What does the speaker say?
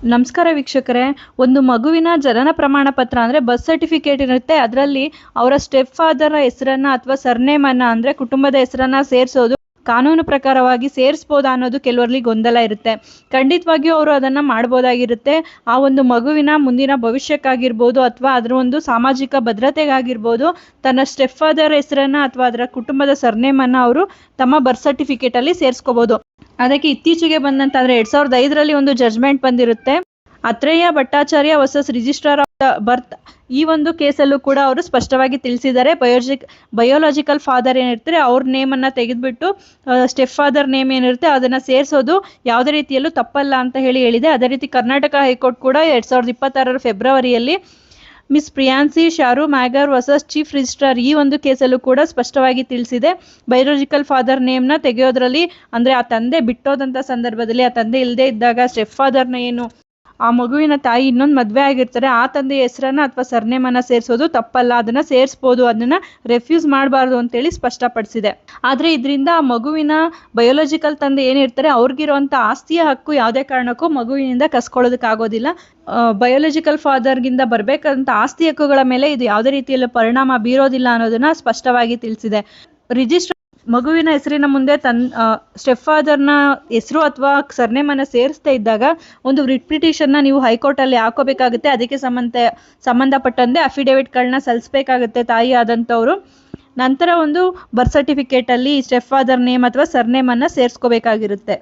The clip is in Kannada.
ನಮಸ್ಕಾರ ವೀಕ್ಷಕರೇ. ಒಂದು ಮಗುವಿನ ಜನನ ಪ್ರಮಾಣ ಪತ್ರ ಅಂದರೆ ಬರ್ತ್ ಸರ್ಟಿಫಿಕೇಟ್ ಇರುತ್ತೆ. ಅದರಲ್ಲಿ ಅವರ ಸ್ಟೆಪ್ ಫಾದರ್ ಹೆಸರನ್ನ ಅಥವಾ ಸರ್ನೇಮನ್ನು ಅಂದರೆ ಕುಟುಂಬದ ಹೆಸರನ್ನ ಸೇರಿಸೋದು ಕಾನೂನು ಪ್ರಕಾರವಾಗಿ ಸೇರಿಸ್ಬೋದಾ ಅನ್ನೋದು ಕೆಲವರಲ್ಲಿ ಗೊಂದಲ ಇರುತ್ತೆ. ಖಂಡಿತವಾಗಿಯೂ ಅವರು ಅದನ್ನು ಮಾಡ್ಬೋದಾಗಿರುತ್ತೆ. ಆ ಒಂದು ಮಗುವಿನ ಮುಂದಿನ ಭವಿಷ್ಯಕ್ಕಾಗಿರ್ಬೋದು ಅಥವಾ ಅದರ ಒಂದು ಸಾಮಾಜಿಕ ಭದ್ರತೆಗಾಗಿರ್ಬೋದು ತನ್ನ ಸ್ಟೆಪ್ ಫಾದರ್ ಹೆಸರನ್ನ ಅಥವಾ ಅದರ ಕುಟುಂಬದ ಸರ್ನೇಮನ್ನು ಅವರು ತಮ್ಮ ಬರ್ತ್ ಸರ್ಟಿಫಿಕೇಟಲ್ಲಿ ಸೇರಿಸ್ಕೋಬೋದು. ಅದಕ್ಕೆ ಇತ್ತೀಚೆಗೆ ಬಂದಂತ ಅಂದರೆ 2005ರಲ್ಲಿ ಒಂದು ಜಡ್ಜ್ಮೆಂಟ್ ಬಂದಿರುತ್ತೆ. Atreya Bhattacharya versus registrar of the birth. ಈ ಒಂದು ಕೇಸಲ್ಲೂ ಕೂಡ ಅವರು ಸ್ಪಷ್ಟವಾಗಿ ತಿಳಿಸಿದ್ದಾರೆ. ಬಯೋಲಾಜಿಕಲ್ ಫಾದರ್ ಏನಿರ್ತಾರೆ ಅವ್ರ ನೇಮನ್ನು ತೆಗೆದುಬಿಟ್ಟು ಸ್ಟೆಪ್ ಫಾದರ್ ನೇಮ್ ಏನಿರುತ್ತೆ ಅದನ್ನು ಸೇರಿಸೋದು ಯಾವುದೇ ರೀತಿಯಲ್ಲೂ ತಪ್ಪಲ್ಲ ಅಂತ ಹೇಳಿದೆ. ಅದೇ ರೀತಿ ಕರ್ನಾಟಕ ಹೈಕೋರ್ಟ್ ಕೂಡ 2026 ಫೆಬ್ರವರಿಯಲ್ಲಿ miss ಪ್ರಿಯಾನ್ಸಿ Sharu ಮ್ಯಾಗರ್ versus chief registrar ಈ ಒಂದು ಕೇಸಲ್ಲೂ ಕೂಡ ಸ್ಪಷ್ಟವಾಗಿ ತಿಳಿಸಿದೆ. ಬಯೋಲಾಜಿಕಲ್ ಫಾದರ್ ನೇಮ್ನ ತೆಗೆಯೋದ್ರಲ್ಲಿ ಅಂದರೆ ಆ ತಂದೆ ಬಿಟ್ಟೋದಂಥ ಸಂದರ್ಭದಲ್ಲಿ ಆ ತಂದೆ ಇಲ್ಲದೆ ಇದ್ದಾಗ ಸ್ಟೆಪ್ ಫಾದರ್ನ ಏನು ಆ ಮಗುವಿನ ತಾಯಿ ಇನ್ನೊಂದು ಮದುವೆ ಆಗಿರ್ತಾರೆ ಆ ತಂದೆಯ ಹೆಸರನ್ನ ಅಥವಾ ಸರ್ನೇಮನ್ನು ಸೇರಿಸೋದು ತಪ್ಪಲ್ಲ, ಅದನ್ನು ಸೇರಿಸ್ಬೋದು, ಅದನ್ನು ರೆಫ್ಯೂಸ್ ಮಾಡಬಾರ್ದು ಅಂತೇಳಿ ಸ್ಪಷ್ಟಪಡಿಸಿದೆ. ಆದರೆ ಇದರಿಂದ ಆ ಮಗುವಿನ ಬಯೋಲಾಜಿಕಲ್ ತಂದೆ ಏನಿರ್ತಾರೆ ಅವ್ರಿಗಿರುವಂಥ ಆಸ್ತಿಯ ಹಕ್ಕು ಯಾವುದೇ ಕಾರಣಕ್ಕೂ ಮಗುವಿನಿಂದ ಕಸ್ಕೊಳ್ಳೋದಕ್ಕಾಗೋದಿಲ್ಲ. ಬಯೋಲಾಜಿಕಲ್ ಫಾದರ್ಗಿಂದ ಬರಬೇಕಂತ ಆಸ್ತಿ ಹಕ್ಕುಗಳ ಮೇಲೆ ಇದು ಯಾವುದೇ ರೀತಿಯಲ್ಲಿ ಪರಿಣಾಮ ಬೀರೋದಿಲ್ಲ ಅನ್ನೋದನ್ನ ಸ್ಪಷ್ಟವಾಗಿ ತಿಳಿಸಿದೆ. ರಿಜಿಸ್ಟ್ರಾರ್ ಮಗುವಿನ ಹೆಸರಿನ ಮುಂದೆ ಸ್ಟೆಪ್ ಫಾದರ್ನ ಹೆಸರು ಅಥವಾ ಸರ್ನೇಮನ್ನು ಸೇರಿಸ್ತಾ ಇದ್ದಾಗ ಒಂದು ರಿಟ್ ಪಿಟಿಷನ್ನ ನೀವು ಹೈಕೋರ್ಟಲ್ಲಿ ಹಾಕೋಬೇಕಾಗುತ್ತೆ. ಅದಕ್ಕೆ ಸಂಬಂಧಪಟ್ಟಂತೆ ಅಫಿಡೇವಿಟ್ಗಳನ್ನ ಸಲ್ಲಿಸಬೇಕಾಗುತ್ತೆ ತಾಯಿ ಆದಂಥವ್ರು. ನಂತರ ಒಂದು ಬರ್ತ್ ಸರ್ಟಿಫಿಕೇಟಲ್ಲಿ ಸ್ಟೆಪ್ ಫಾದರ್ ನೇಮ್ ಅಥವಾ ಸರ್ನೇಮನ್ನು ಸೇರಿಸ್ಕೋಬೇಕಾಗಿರುತ್ತೆ.